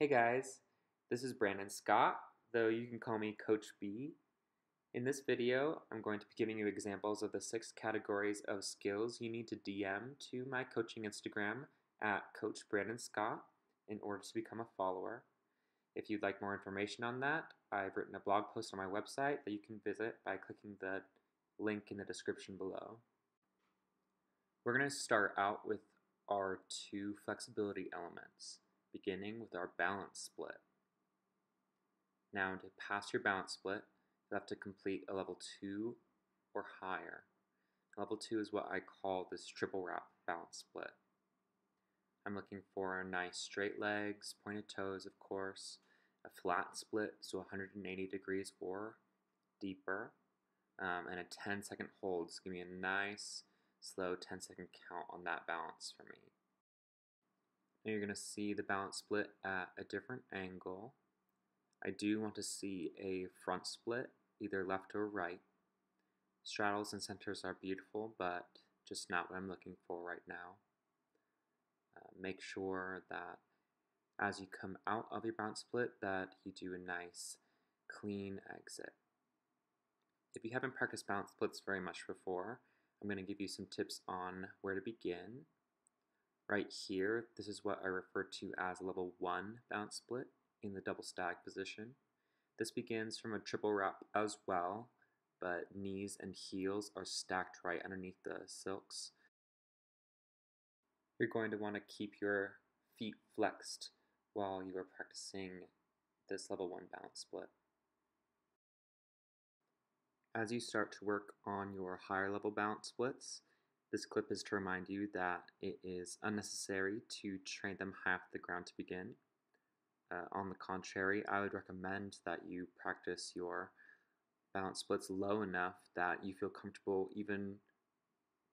Hey guys, this is Brandon Scott, though you can call me Coach B. In this video, I'm going to be giving you examples of the 6 categories of skills you need to DM to my coaching Instagram at Coach Brandon Scott in order to become a follower. If you'd like more information on that, I've written a blog post on my website that you can visit by clicking the link in the description below. We're going to start out with our 2 flexibility elements, beginning with our balance split. Now, to pass your balance split, you'll have to complete a level 2 or higher. Level 2 is what I call this triple wrap balance split. I'm looking for nice straight legs, pointed toes, of course, a flat split, so 180 degrees or deeper, and a 10-second hold. So give me a nice, slow 10-second count on that balance for me. Now you're going to see the balance split at a different angle. I do want to see a front split, either left or right. Straddles and centers are beautiful, but just not what I'm looking for right now. Make sure that as you come out of your balance split that you do a nice clean exit. If you haven't practiced balance splits very much before, I'm going to give you some tips on where to begin. Right here, this is what I refer to as a level 1 balance split in the double stag position. This begins from a triple wrap as well, but knees and heels are stacked right underneath the silks. You're going to want to keep your feet flexed while you are practicing this level 1 balance split. As you start to work on your higher level balance splits, this clip is to remind you that it is unnecessary to train them high off the ground to begin. On the contrary, I would recommend that you practice your balance splits low enough that you feel comfortable even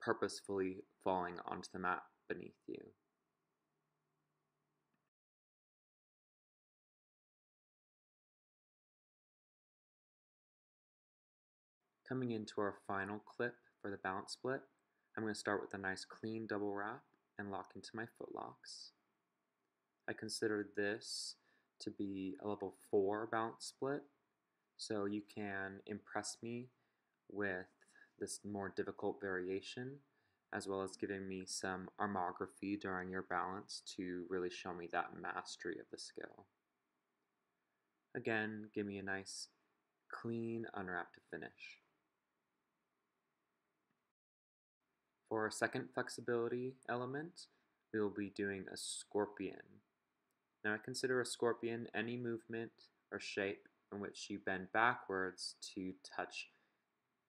purposefully falling onto the mat beneath you. Coming into our final clip for the balance split, I'm going to start with a nice clean double wrap and lock into my foot locks. I consider this to be a level 4 balance split, so you can impress me with this more difficult variation, as well as giving me some armography during your balance to really show me that mastery of the skill. Again, give me a nice clean unwrap to finish. For our second flexibility element, we will be doing a scorpion. Now I consider a scorpion any movement or shape in which you bend backwards to touch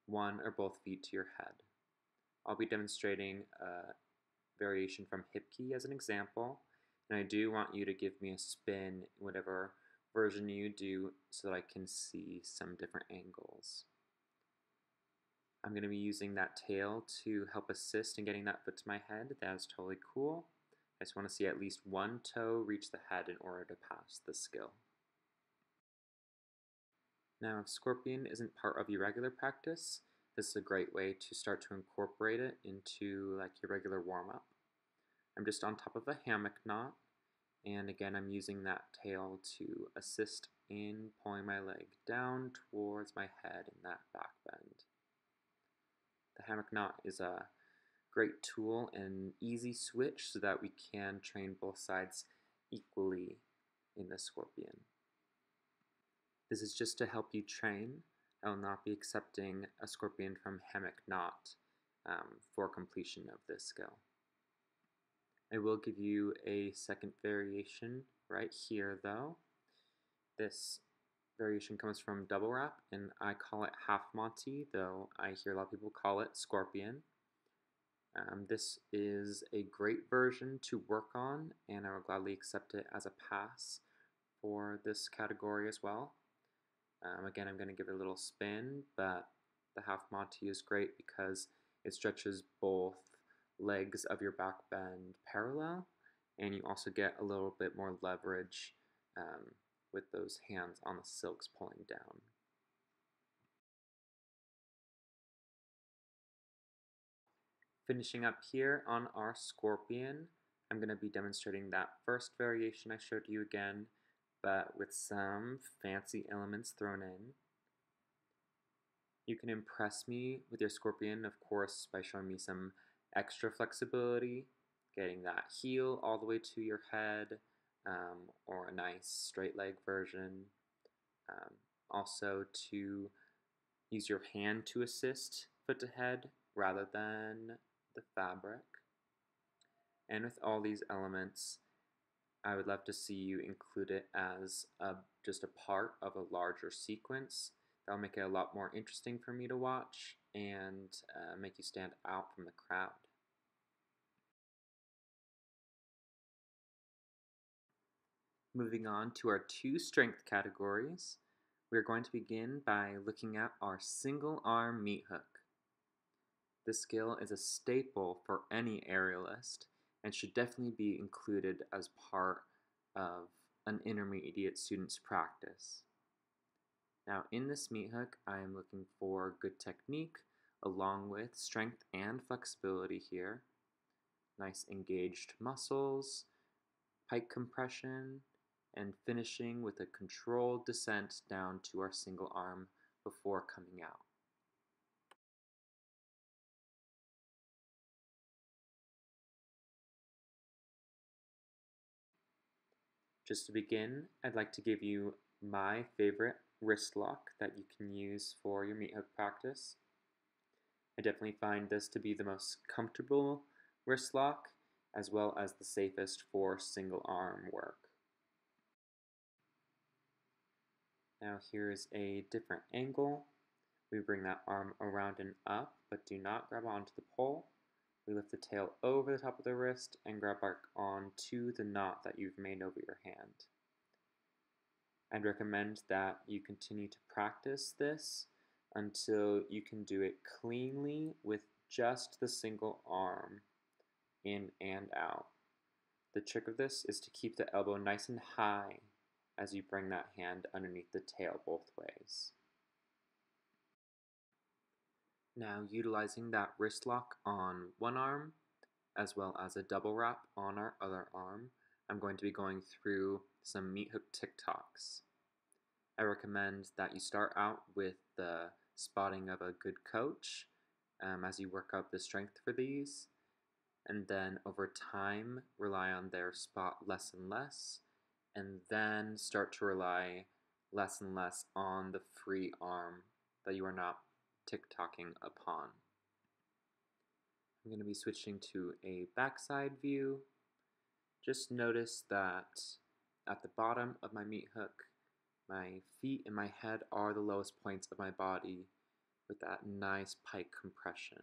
one or both feet to your head. I'll be demonstrating a variation from Hipkey as an example, and I do want you to give me a spin in whatever version you do so that I can see some different angles. I'm going to be using that tail to help assist in getting that foot to my head. That is totally cool. I just want to see at least one toe reach the head in order to pass the skill. Now, if scorpion isn't part of your regular practice, this is a great way to start to incorporate it into like your regular warm-up. I'm just on top of a hammock knot, and again I'm using that tail to assist in pulling my leg down towards my head in that back bend. The hammock knot is a great tool and easy switch so that we can train both sides equally in the scorpion. This is just to help you train. I will not be accepting a scorpion from hammock knot for completion of this skill. I will give you a second variation right here though. This variation comes from double wrap, and I call it half Monty, though I hear a lot of people call it scorpion. This is a great version to work on, and I will gladly accept it as a pass for this category as well. Again, I'm going to give it a little spin, but the half Monty is great because it stretches both legs of your back bend parallel, and you also get a little bit more leverage with those hands on the silks pulling down. Finishing up here on our scorpion, I'm going to be demonstrating that first variation I showed you again, but with some fancy elements thrown in. You can impress me with your scorpion, of course, by showing me some extra flexibility, getting that heel all the way to your head, or a nice straight leg version. Um, Also, to use your hand to assist foot to head rather than the fabric. And with all these elements, I would love to see you include it as just a part of a larger sequence. That'll make it a lot more interesting for me to watch and make you stand out from the crowd. Moving on to our two strength categories, we're going to begin by looking at our single arm meat hook. This skill is a staple for any aerialist and should definitely be included as part of an intermediate student's practice. Now in this meat hook, I am looking for good technique along with strength and flexibility here. Nice engaged muscles, pike compression, and finishing with a controlled descent down to our single arm before coming out. Just to begin, I'd like to give you my favorite wrist lock that you can use for your meat hook practice. I definitely find this to be the most comfortable wrist lock as well as the safest for single arm work. Now here's a different angle. We bring that arm around and up, but do not grab onto the pole. We lift the tail over the top of the wrist and grab back onto the knot that you've made over your hand. I'd recommend that you continue to practice this until you can do it cleanly with just the single arm, in and out. The trick of this is to keep the elbow nice and high as you bring that hand underneath the tail both ways. Now, utilizing that wrist lock on one arm, as well as a double wrap on our other arm, I'm going to be going through some meat hook TikToks. I recommend that you start out with the spotting of a good coach as you work up the strength for these, and then over time rely on their spot less and less, and then start to rely less and less on the free arm that you are not TikToking upon. I'm going to be switching to a backside view. Just notice that at the bottom of my meat hook, my feet and my head are the lowest points of my body with that nice pike compression.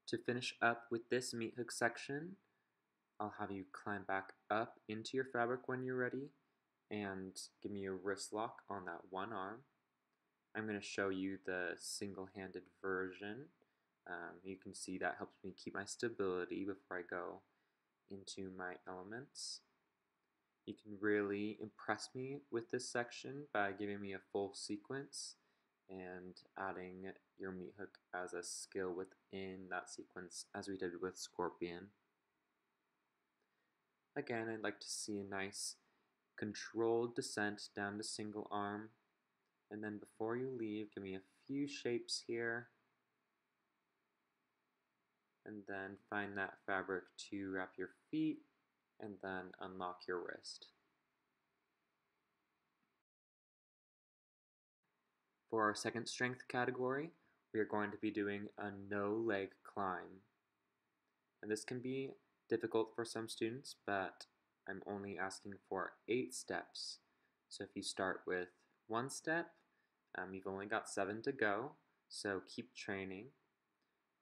To finish up with this meat hook section, I'll have you climb back up into your fabric when you're ready and give me a wrist lock on that one arm. I'm going to show you the single-handed version. You can see that helps me keep my stability before I go into my elements. You can really impress me with this section by giving me a full sequence and adding your meat hook as a skill within that sequence as we did with Scorpion. Again, I'd like to see a nice controlled descent down to single arm, and then before you leave, give me a few shapes here, and then find that fabric to wrap your feet, and then unlock your wrist. For our second strength category, we are going to be doing a no-leg climb. And this can be difficult for some students, but I'm only asking for 8 steps. So if you start with 1 step, you've only got 7 to go, so keep training.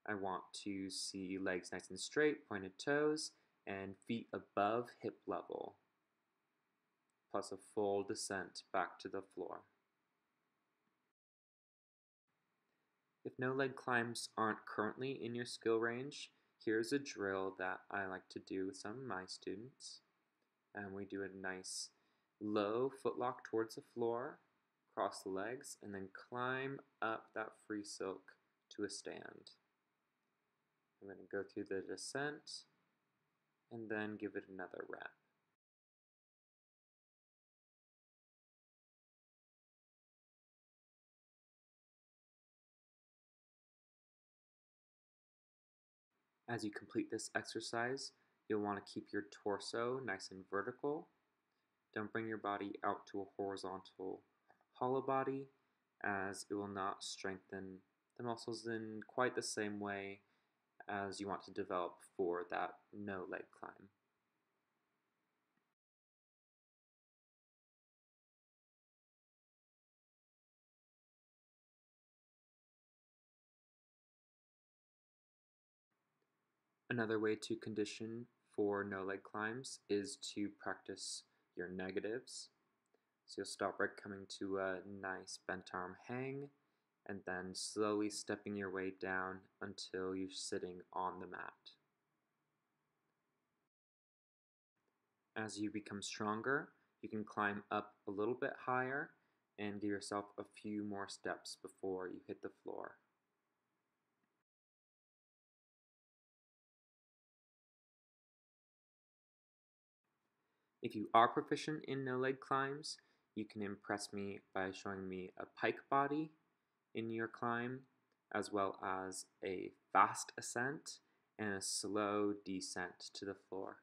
I want to see legs nice and straight, pointed toes, and feet above hip level, plus a full descent back to the floor. If no leg climbs aren't currently in your skill range, here's a drill that I like to do with some of my students. And we do a nice low footlock towards the floor, cross the legs, and then climb up that free silk to a stand. I'm going to go through the descent and then give it another rep. As you complete this exercise, you'll want to keep your torso nice and vertical. Don't bring your body out to a horizontal hollow body, as it will not strengthen the muscles in quite the same way as you want to develop for that no leg climb. Another way to condition for no leg climbs is to practice your negatives. So you'll start by coming to a nice bent arm hang and then slowly stepping your way down until you're sitting on the mat. As you become stronger, you can climb up a little bit higher and give yourself a few more steps before you hit the floor. If you are proficient in no leg climbs, you can impress me by showing me a pike body in your climb, as well as a fast ascent and a slow descent to the floor.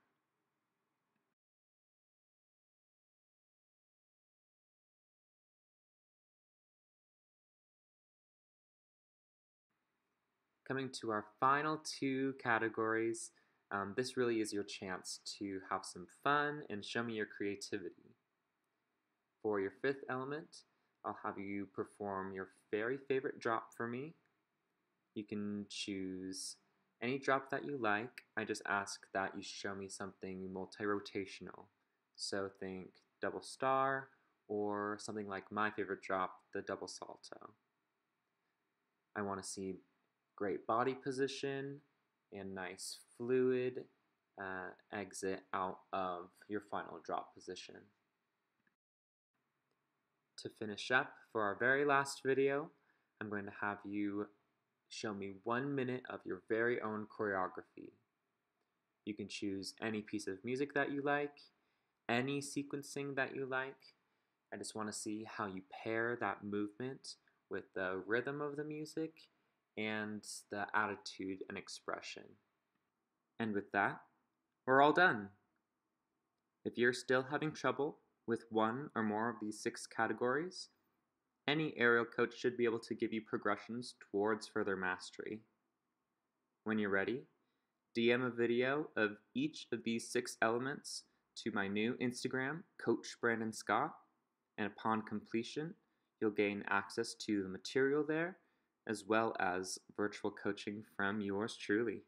Coming to our final two categories, this really is your chance to have some fun and show me your creativity. For your fifth element, I'll have you perform your very favorite drop for me. You can choose any drop that you like. I just ask that you show me something multi-rotational. So think double star or something like my favorite drop, the double salto. I want to see great body position and nice fluid exit out of your final drop position. To finish up, for our very last video, I'm going to have you show me 1 minute of your very own choreography. You can choose any piece of music that you like, any sequencing that you like. I just want to see how you pair that movement with the rhythm of the music and the attitude and expression. And with that, we're all done. If you're still having trouble with one or more of these 6 categories, any aerial coach should be able to give you progressions towards further mastery. When you're ready, DM a video of each of these 6 elements to my new Instagram, Coach Brandon Scott, and upon completion, you'll gain access to the material there, as well as virtual coaching from yours truly.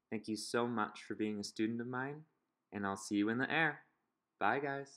Thank you so much for being a student of mine, and I'll see you in the air. Bye, guys.